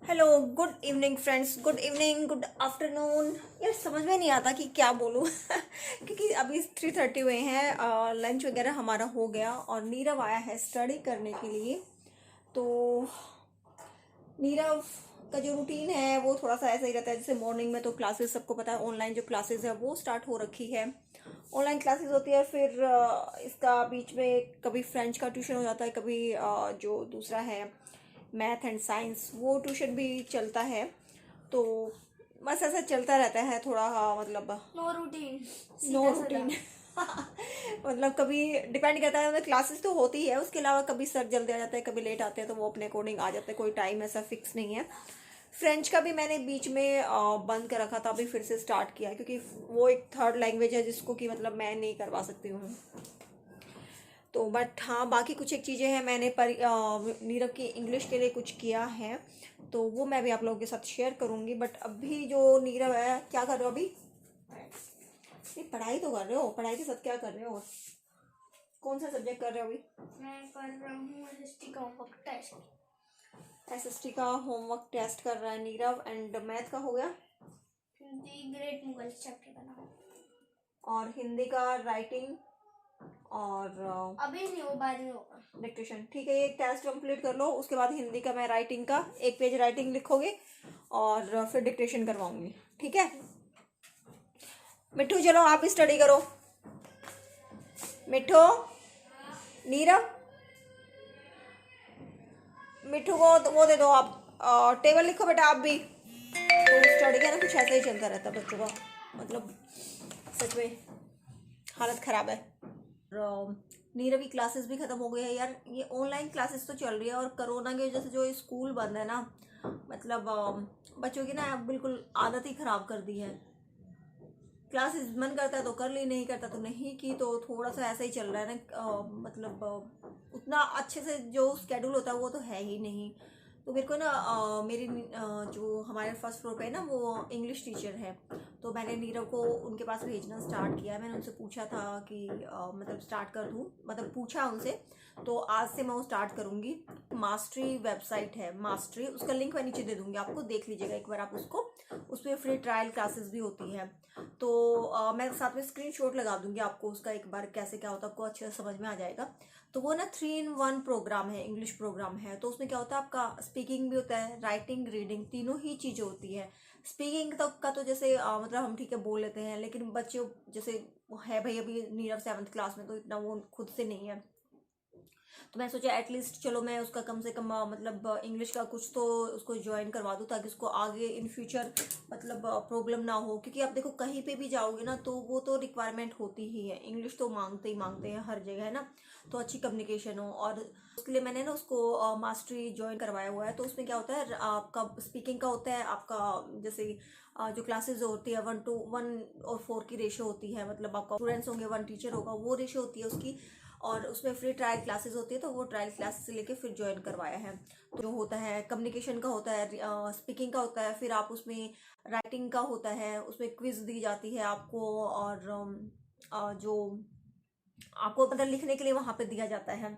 Hello, good evening friends, good evening, good afternoon. यार समझ में नहीं आता कि क्या बोलूँ क्योंकि अभी 3:30 हुए हैं। लंच वगैरह हमारा हो गया और नीरव आया है स्टडी करने के लिए। तो नीरव का जो रूटीन है वो थोड़ा सा ऐसा ही रहता है। जैसे मॉर्निंग में तो क्लासेस, सबको पता है ऑनलाइन जो क्लासेस है वो स्टार्ट हो रखी है। ऑनलाइन क्लासेस होती है, फिर इसका बीच में कभी फ्रेंच का ट्यूशन हो जाता है, कभी जो दूसरा है मैथ एंड साइंस वो ट्यूशन भी चलता है। तो बस ऐसा चलता रहता है थोड़ा। मतलब नो रूटीन, नो सीधा साधा। रूटीन मतलब कभी डिपेंड करता है, मतलब क्लासेस तो होती है, उसके अलावा कभी सर जल्दी आ जाते हैं, कभी लेट आते हैं, तो वो अपने अकॉर्डिंग आ जाते हैं। कोई टाइम ऐसा फिक्स नहीं है। फ्रेंच का भी मैंने बीच में बंद कर रखा था, अभी फिर से स्टार्ट किया क्योंकि वो एक थर्ड लैंग्वेज है जिसको कि मतलब मैं नहीं करवा सकती हूँ। तो बट हाँ, बाकी कुछ एक चीज़ें हैं, मैंने नीरव की इंग्लिश के लिए कुछ किया है, तो वो मैं भी आप लोगों के साथ शेयर करूँगी। बट अभी जो नीरव है, क्या कर रहे हो अभी? नहीं, पढ़ाई तो कर रहे हो, पढ़ाई के साथ क्या कर रहे हो? कौन सा सब्जेक्ट कर रहे हो अभी? मैं कर रहा हूँ एसएसटी का होमवर्क टेस्ट। एसएसटी का होमवर्क टेस्ट कर रहा है नीरव। एंड मैथ का हो गया? हिंदी ग्रेट मुगल चैप्टर बना। और हिंदी का राइटिंग और अभी नहीं, वो बाद में होगा। डिक्टेशन। ठीक है, ये टेस्ट कंप्लीट कर लो, उसके बाद हिंदी का मैं राइटिंग का 1 पेज राइटिंग लिखोगे और फिर डिक्टेशन करवाऊंगी। ठीक है मिट्टू, चलो आप स्टडी करो। मिट्टू, नीरव, मिट्टू को वो दे दो आप। टेबल लिखो बेटा आप भी। तो स्टडी का ना कुछ ऐसा ही चलता रहता है बच्चों का, मतलब सच में हालत खराब है। और नीरव की क्लासेस भी खत्म हो गई है यार। ये ऑनलाइन क्लासेस तो चल रही है और कोरोना की वजह से जो स्कूल बंद है ना, मतलब बच्चों की ना बिल्कुल आदत ही खराब कर दी है। क्लासेस मन करता है तो कर ली, नहीं करता तो नहीं की। तो थोड़ा सा ऐसा ही चल रहा है ना। मतलब उतना अच्छे से जो स्केड्यूल होता है वो तो है ही नहीं। तो मेरे को ना मेरी जो हमारे फर्स्ट फ्लोर पे है ना, वो इंग्लिश टीचर है। तो मैंने नीरव को उनके पास भेजना स्टार्ट किया। मैंने उनसे पूछा था कि मतलब स्टार्ट कर दूँ, मतलब पूछा उनसे। तो आज से मैं वो स्टार्ट करूँगी। मास्टरी वेबसाइट है, मास्टरी, उसका लिंक मैं नीचे दे दूँगी, आपको देख लीजिएगा एक बार आप उसको। उस पर फ्री ट्रायल क्लासेस भी होती है। तो मैं साथ में स्क्रीनशॉट लगा दूंगी आपको उसका, एक बार कैसे क्या होता है आपको अच्छे से समझ में आ जाएगा। तो वो ना 3 in 1 प्रोग्राम है, इंग्लिश प्रोग्राम है। तो उसमें क्या होता है, आपका स्पीकिंग भी होता है, राइटिंग, रीडिंग, तीनों ही चीज़ें होती है। स्पीकिंग तक का तो जैसे मतलब हम ठीक है बोल लेते हैं, लेकिन बच्चे जैसे है भाई, अभी नीरव 7th क्लास में, तो इतना वो खुद से नहीं है। तो मैं सोचा एटलीस्ट चलो मैं उसका कम से कम मतलब इंग्लिश का कुछ तो उसको ज्वाइन करवा दूँ, ताकि उसको आगे इन फ्यूचर मतलब प्रॉब्लम ना हो। क्योंकि आप देखो कहीं पे भी जाओगे ना, तो वो तो रिक्वायरमेंट होती ही है, इंग्लिश तो मांगते ही मांगते हैं हर जगह, है ना। तो अच्छी कम्युनिकेशन हो, और उसके लिए मैंने ना उसको मास्टरी ज्वाइन करवाया हुआ है। तो उसमें क्या होता है, आपका स्पीकिंग का होता है, आपका जैसे जो क्लासेस होती है 1:1 और 4 की रेशो होती है, मतलब आपका स्टूडेंट्स होंगे 1 टीचर होगा, वो रेशो होती है उसकी। और उसमें फ्री ट्रायल क्लासेस होती है, तो वो ट्रायल क्लास से लेके फिर ज्वाइन करवाया है। तो जो होता है कम्युनिकेशन का होता है, स्पीकिंग का होता है, फिर आप उसमें राइटिंग का होता है, उसमें क्विज दी जाती है आपको। और जो आपको मतलब लिखने के लिए वहाँ पे दिया जाता है।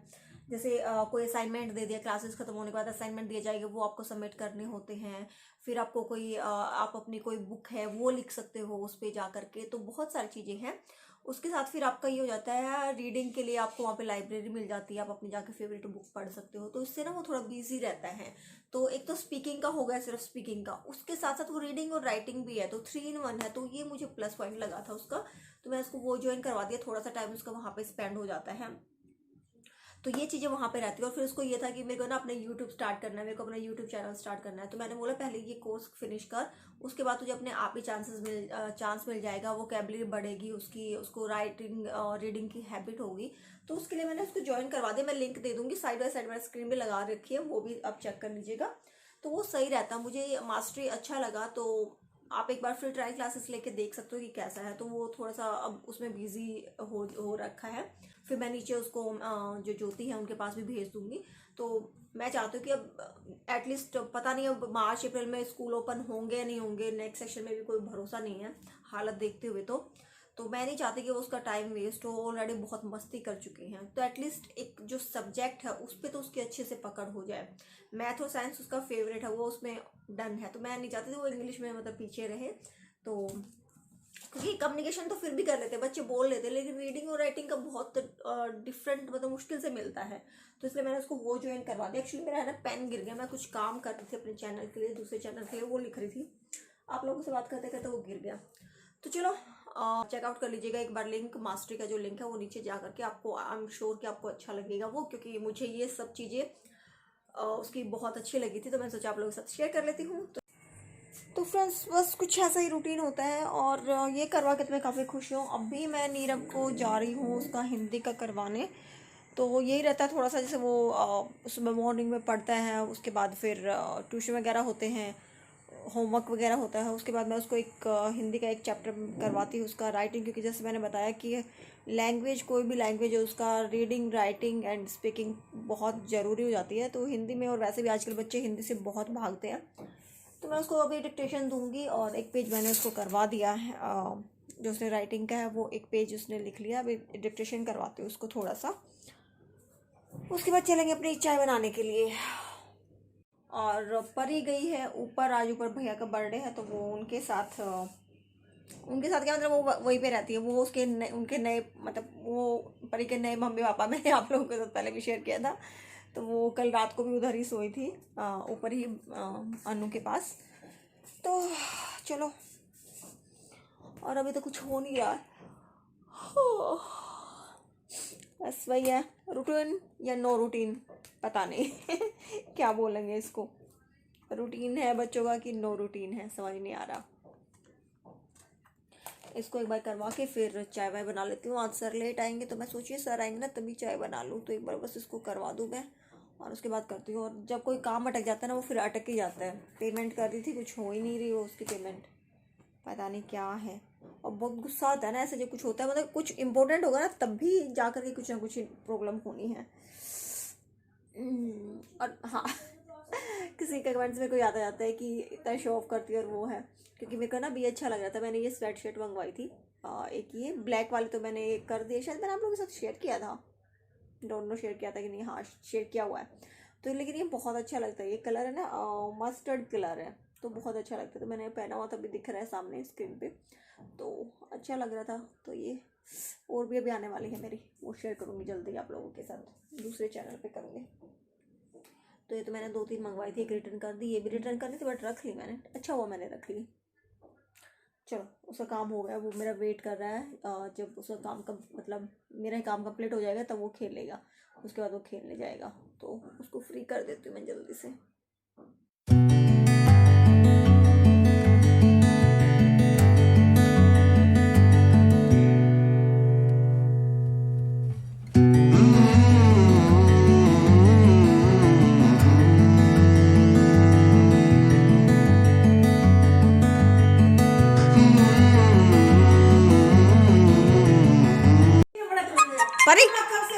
जैसे कोई असाइनमेंट दे दिया, क्लासेस खत्म होने के बाद असाइनमेंट दिए जाएंगे, वो आपको सबमिट करने होते हैं। फिर आपको कोई आप अपनी कोई बुक है वो लिख सकते हो उस पे जा करके। तो बहुत सारी चीज़ें हैं। उसके साथ फिर आपका ये हो जाता है, रीडिंग के लिए आपको वहाँ पे लाइब्रेरी मिल जाती है, आप अपनी जाके फेवरेट बुक पढ़ सकते हो। तो इससे ना वो थोड़ा बिजी रहता है। तो एक तो स्पीकिंग का हो गया, सिर्फ स्पीकिंग का, उसके साथ साथ वो रीडिंग और राइटिंग भी है, तो 3 in 1 है। तो ये मुझे प्लस पॉइंट लगा था उसका। तो मैं उसको वो ज्वाइन करवा दिया, थोड़ा सा टाइम उसका वहाँ पे स्पेंड हो जाता है। तो ये चीज़ें वहाँ पे रहती है। और फिर उसको ये था कि मेरे को ना अपना यूट्यूब स्टार्ट करना है, मेरे को अपना यूट्यूब चैनल स्टार्ट करना है। तो मैंने बोला पहले ये कोर्स फिनिश कर, उसके बाद तुझे अपने आप ही चांस मिल जाएगा, वो कैबलरी बढ़ेगी उसकी, उसको राइटिंग और रीडिंग की हैबिट होगी। तो उसके लिए मैंने उसको ज्वाइन करवा दिया। मैं लिंक दे दूंगी, साइड बाय साइड मैंने स्क्रीन पे लगा रखी है, वो भी आप चेक कर लीजिएगा। तो वो सही रहता, मुझे मास्टरी अच्छा लगा। तो आप एक बार फ्री ट्रायल क्लासेस लेके देख सकते हो कि कैसा है। तो वो थोड़ा सा अब उसमें बिजी हो रखा है। फिर मैं नीचे उसको जो ज्योति है उनके पास भी भेज दूंगी। तो मैं चाहती हूँ कि अब एटलीस्ट, पता नहीं अब मार्च अप्रैल में स्कूल ओपन होंगे या नहीं होंगे, नेक्स्ट सेक्शन में भी कोई भरोसा नहीं है हालत देखते हुए। तो मैं नहीं चाहती कि वो उसका टाइम वेस्ट हो, ऑलरेडी बहुत मस्ती कर चुकी हैं। तो एटलीस्ट एक जो सब्जेक्ट है उस पर तो उसकी अच्छे से पकड़ हो जाए। मैथ और साइंस उसका फेवरेट है, वो उसमें डन है, तो मैं नहीं चाहती थी वो इंग्लिश में मतलब पीछे रहे। तो क्योंकि कम्युनिकेशन तो फिर भी कर लेते बच्चे, बोल लेते, लेकिन रीडिंग और राइटिंग का बहुत डिफरेंट मतलब मुश्किल से मिलता है। तो इसलिए मैंने उसको वो ज्वाइन करवा दिया। एक्चुअली मेरा है ना पेन गिर गया, मैं कुछ काम कर रही थी अपने चैनल के लिए, दूसरे चैनल के लिए वो लिख रही थी, आप लोगों से बात करते करते वो गिर गया। तो चलो चेकआउट कर लीजिएगा एक बार लिंक, मास्टरी का जो लिंक है वो नीचे जा करके, आपको आई एम श्योर कि आपको अच्छा लगेगा वो, क्योंकि मुझे ये सब चीज़ें उसकी बहुत अच्छी लगी थी, तो मैंने सोचा आप लोगों के साथ शेयर कर लेती हूँ। तो फ्रेंड्स बस कुछ ऐसा ही रूटीन होता है, और ये करवा के तो मैं काफ़ी खुश हूँ। अभी मैं नीरव को जा रही हूँ उसका हिंदी का करवाने, तो यही रहता है थोड़ा सा, जैसे वो सुबह मॉर्निंग में पढ़ता है, उसके बाद फिर ट्यूशन वगैरह होते हैं, होमवर्क वगैरह होता है, उसके बाद मैं उसको एक हिंदी का एक चैप्टर करवाती हूँ उसका राइटिंग, क्योंकि जैसे मैंने बताया कि लैंग्वेज कोई भी लैंग्वेज है उसका रीडिंग राइटिंग एंड स्पीकिंग बहुत ज़रूरी हो जाती है। तो हिंदी में, और वैसे भी आजकल बच्चे हिंदी से बहुत भागते हैं, तो मैं उसको अभी डिक्टेशन दूंगी, और एक पेज मैंने उसको करवा दिया है, जो उसने राइटिंग का है वो एक पेज उसने लिख लिया, अभी डिक्टेशन करवाती हूँ उसको थोड़ा सा, उसके बाद चलेंगे अपनी चाय बनाने के लिए। और परी गई है ऊपर, आज ऊपर भैया का बर्थडे है, तो वो उनके साथ क्या मतलब वो वहीं पे रहती है, वो उनके नए मतलब वो परी के नए मम्मी पापा, मैंने आप लोगों के साथ पहले भी शेयर किया था, तो वो कल रात को भी उधर ही सोई थी, ऊपर ही अनु के पास। तो चलो, और अभी तो कुछ हो नहीं रहा, बस वही है, रूटीन या नो रूटीन पता नहीं क्या बोलेंगे इसको, रूटीन है बच्चों का कि नो रूटीन है, समझ नहीं आ रहा। इसको एक बार करवा के फिर चाय वाय बना लेती हूँ। आज सर लेट आएंगे, तो मैं सोचिए सर आएंगे ना तभी चाय बना लूँ, तो एक बार बस इसको करवा दूँ मैं, और उसके बाद करती हूँ। और जब कोई काम अटक जाता है ना, वो फिर अटक ही जाता है। पेमेंट कर रही थी, कुछ हो ही नहीं रही वो उसकी पेमेंट, पता नहीं क्या है, और बहुत गुस्सा आता है ना ऐसे जब कुछ होता है, मतलब कुछ इंपॉर्टेंट होगा ना तब भी जा कर के कुछ ना कुछ प्रॉब्लम होनी है। और हाँ किसी के कमेंट्स में कोई आता जाता है कि इतना शो ऑफ करती है, और वो है क्योंकि मेरे को ना भी अच्छा लग रहा था। मैंने ये स्वेट शर्ट मंगवाई थी, एक ये ब्लैक वाली, तो मैंने कर दिया, शायद मैंने आप लोगों के साथ शेयर किया था, डोंट नो शेयर किया था कि नहीं, हाँ शेयर किया हुआ है। तो लेकिन ये बहुत अच्छा लगता है, ये कलर है ना मस्टर्ड कलर है, तो बहुत अच्छा लगता है। तो मैंने पहना हुआ था, अभी दिख रहा है सामने स्क्रीन पे, तो अच्छा लग रहा था। तो ये और भी अभी आने वाली है मेरी, वो शेयर करूँगी जल्दी आप लोगों के साथ, दूसरे चैनल पे करूँगी। तो ये तो मैंने 2-3 मंगवाई थी, एक रिटर्न कर दी, ये भी रिटर्न करनी थी बट रख ली मैंने, अच्छा हुआ मैंने रख ली। चलो उसका काम हो गया, वो मेरा वेट कर रहा है, जब उसका काम का मतलब मेरा काम कंप्लीट हो जाएगा तब वो खेलेगा, उसके बाद वो खेलने जाएगा, तो उसको फ्री कर देती हूँ मैं जल्दी से। परी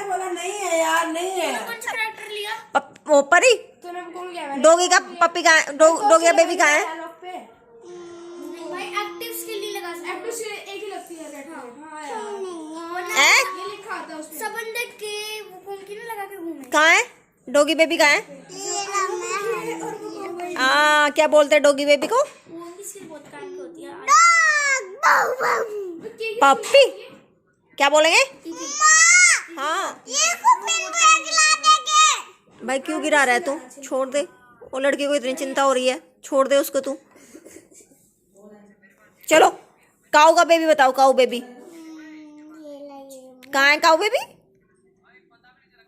बोला नहीं है यार, नहीं है। कौन सा कैरेक्टर लिया? वो परी तूने कौन लिया? डोगी का पप्पी का डोगी का बेबी कहाँ है? भाई एक्टिव स्किल नहीं लगा सकते। एक्टिव स्किल एक ही लगती है। हाँ वरना ये लिखा था उसमें। सबंदर के वो कौन की ना लगा के घूमे। कहाँ है डोगी बेबी कहाँ है? क्या बोलते हैं डोगी बेबी को? वो की स्किल बहुत काम की होती है। पप्पी क्या बोलेंगे? हाँ भाई क्यों गिरा रहा है तू? छोड़ दे, वो लड़की को इतनी चिंता हो रही है, छोड़ दे उसको तू। चलो काऊ का बेबी बताओ, काऊ बेबी कहाँ है? काऊ बेबी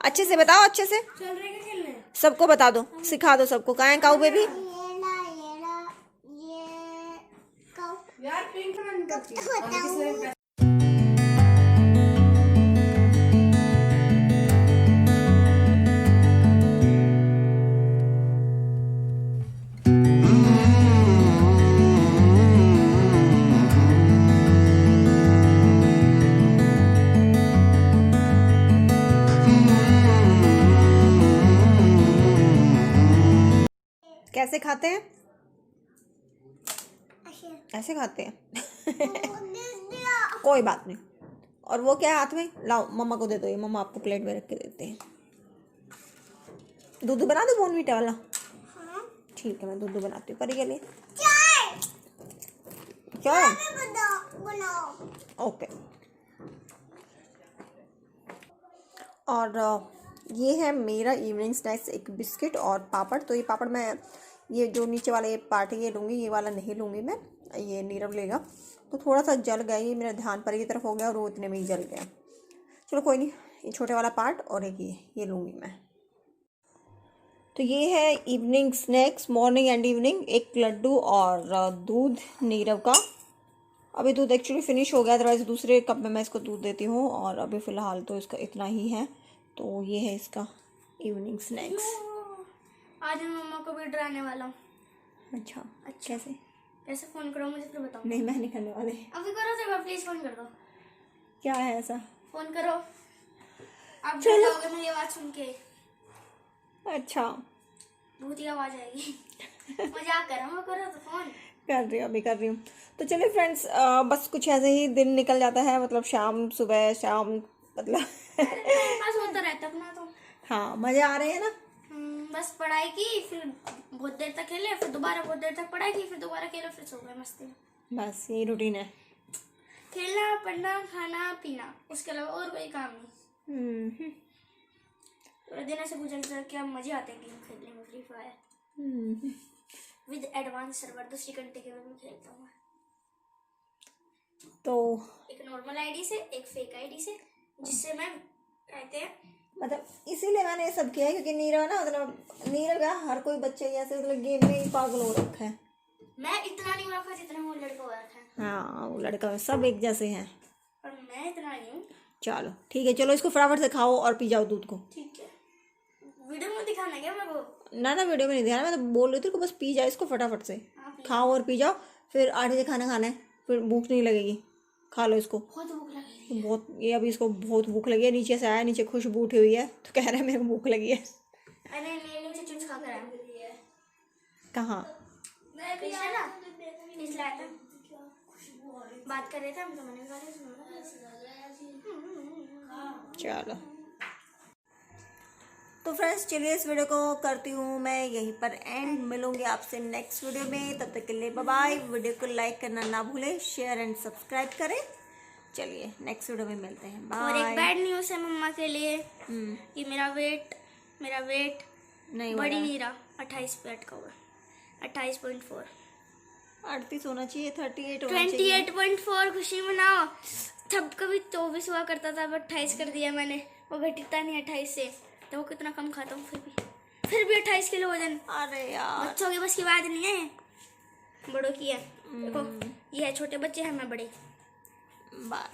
अच्छे से बताओ, अच्छे से चल रहे हैं खेलने। सबको बता दो, सिखा दो सबको, कहाँ है काऊ बेबी? यार पिंक में करती है। कैसे खाते हैं? ऐसे खाते हैं कोई बात नहीं। और वो क्या है हाथ में, लाओ मम्मा को दे दो, ये मम्मा आपको प्लेट में रख के देते हैं। दूध बना दो बॉर्नवीटा वाला? हाँ ठीक है, मैं दूध बनाती हूँ परी के लिए। चाय चाय बनाओ। ओके। और ये है मेरा इवनिंग स्नैक्स, एक बिस्किट और पापड़। तो ये पापड़ मैं, ये जो नीचे वाला ये पार्ट है ये लूँगी, ये वाला नहीं लूँगी मैं, ये नीरव लेगा। तो थोड़ा सा जल गया, ये मेरा ध्यान परी की तरफ हो गया और वो इतने में ही जल गया। चलो कोई नहीं, ये छोटे वाला पार्ट और एक ये लूँगी मैं। तो ये है evening snacks, morning and evening, एक लड्डू और दूध नीरव का। अभी दूध एक्चुअली फिनिश हो गया, अदरवाइज दूसरे कप में मैं इसको दूध देती हूँ, और अभी फ़िलहाल तो इसका इतना ही है। तो ये है इसका इवनिंग स्नैक्स। आज मैं मम्मा को भी डराने वाला हूँ। अच्छा कैसे? कैसे फोन करो मुझे फिर बताओ। नहीं, मैं नहीं करने वाले। अभी करो तो प्लीज फोन कर दो। क्या है ऐसा? फोन करो, आप चलो। जाओगे मेरी आवाज सुन के। अच्छा भूत की आवाज आएगी। मजाक कर रहा हूँ, करो तो फोन। कर रही हूँ, अभी कर रही हूँ। तो चलिए फ्रेंड्स, बस कुछ ऐसे ही दिन निकल जाता है, मतलब शाम सुबह शाम, मतलब टाइम पास होता रहता अपना तो। हाँ, मजे आ रहे हैं ना। बस पढ़ाई की, फिर बहुत देर तक खेले, फिर दोबारा बहुत देर तक पढ़ाई की, फिर दोबारा खेले, फिर सो गए मस्ती में। बस यही रूटीन है। खेलना, पढ़ना, खाना, पीना, उसके अलावा और कोई काम नहीं। थोड़े दिन ऐसे गुजर क्या मजे आते हैं गेम खेलने में। Free fire with advance server 2 घंटे के में खेलता हूँ। तो एक नॉर्मल आईडी से, एक फेक आईडी से, जिससे मैं कहते हैं मतलब इसीलिए मैंने ये सब किया है, क्योंकि नीरव ना, मतलब नीरव का हर कोई बच्चा ऐसे मतलब गेम में ही पागल हो रखा है। मैं इतना नहीं रखा जितना वो लड़का हो रखा है। हाँ, वो लड़का सब एक जैसे हैं, और मैं इतना नहीं हूँ। चलो ठीक है, चलो इसको फटाफट से खाओ और पी जाओ दूध को। ठीक है, वीडियो में दिखाना है क्या मेरे को? ना वीडियो में नहीं दिखाना, मैं तो बोल रही थी को बस पी जाओ इसको फटाफट से। खाओ और पी जाओ, फिर 8 बजे खाना खाना है, फिर भूख नहीं लगेगी, खा लो इसको। बहुत भूख लगी। बहुत, ये अभी इसको बहुत भूख लगी है, नीचे से आया, नीचे खुशबू उठी हुई है, तो कह रहा है मेरे को भूख लगी है। अरे मेरे नीचे चिप्स खा कर आया। कहाँ? मैं भी आया ना, इसलिए आया था। बात कर रहे थे हम तो, मैंने कहा चलो तो फ्रेंड्स, चलिए इस वीडियो को करती हूँ मैं यहीं पर एंड। मिलूंगी आपसे नेक्स्ट वीडियो में, तब तक के लिए बाय बाय। वीडियो को लाइक करना ना भूलें, शेयर एंड सब्सक्राइब करें। चलिए नेक्स्ट वीडियो में मिलते हैं, और एक बाय। बैड न्यूज़ है मम्मा के लिए कि मेरा वेट नहीं बढ़ ही बढ़ा, नहीं रहा, 28 पे अटका हुआ, 28.4। 38 होना चाहिए, 38 होना चाहिए। 28.4 खुशी मनाओ। तब कभी 24 हुआ करता था, अब 28 कर दिया मैंने। वो घटता नहीं 28 से, तो वो कितना कम खाता हूँ, फिर भी 28 किलो वजन। अरे यार, बच्चों की बस की बात नहीं है, बड़ों की है। देखो ये है, छोटे बच्चे हैं, मैं बड़े। बाय।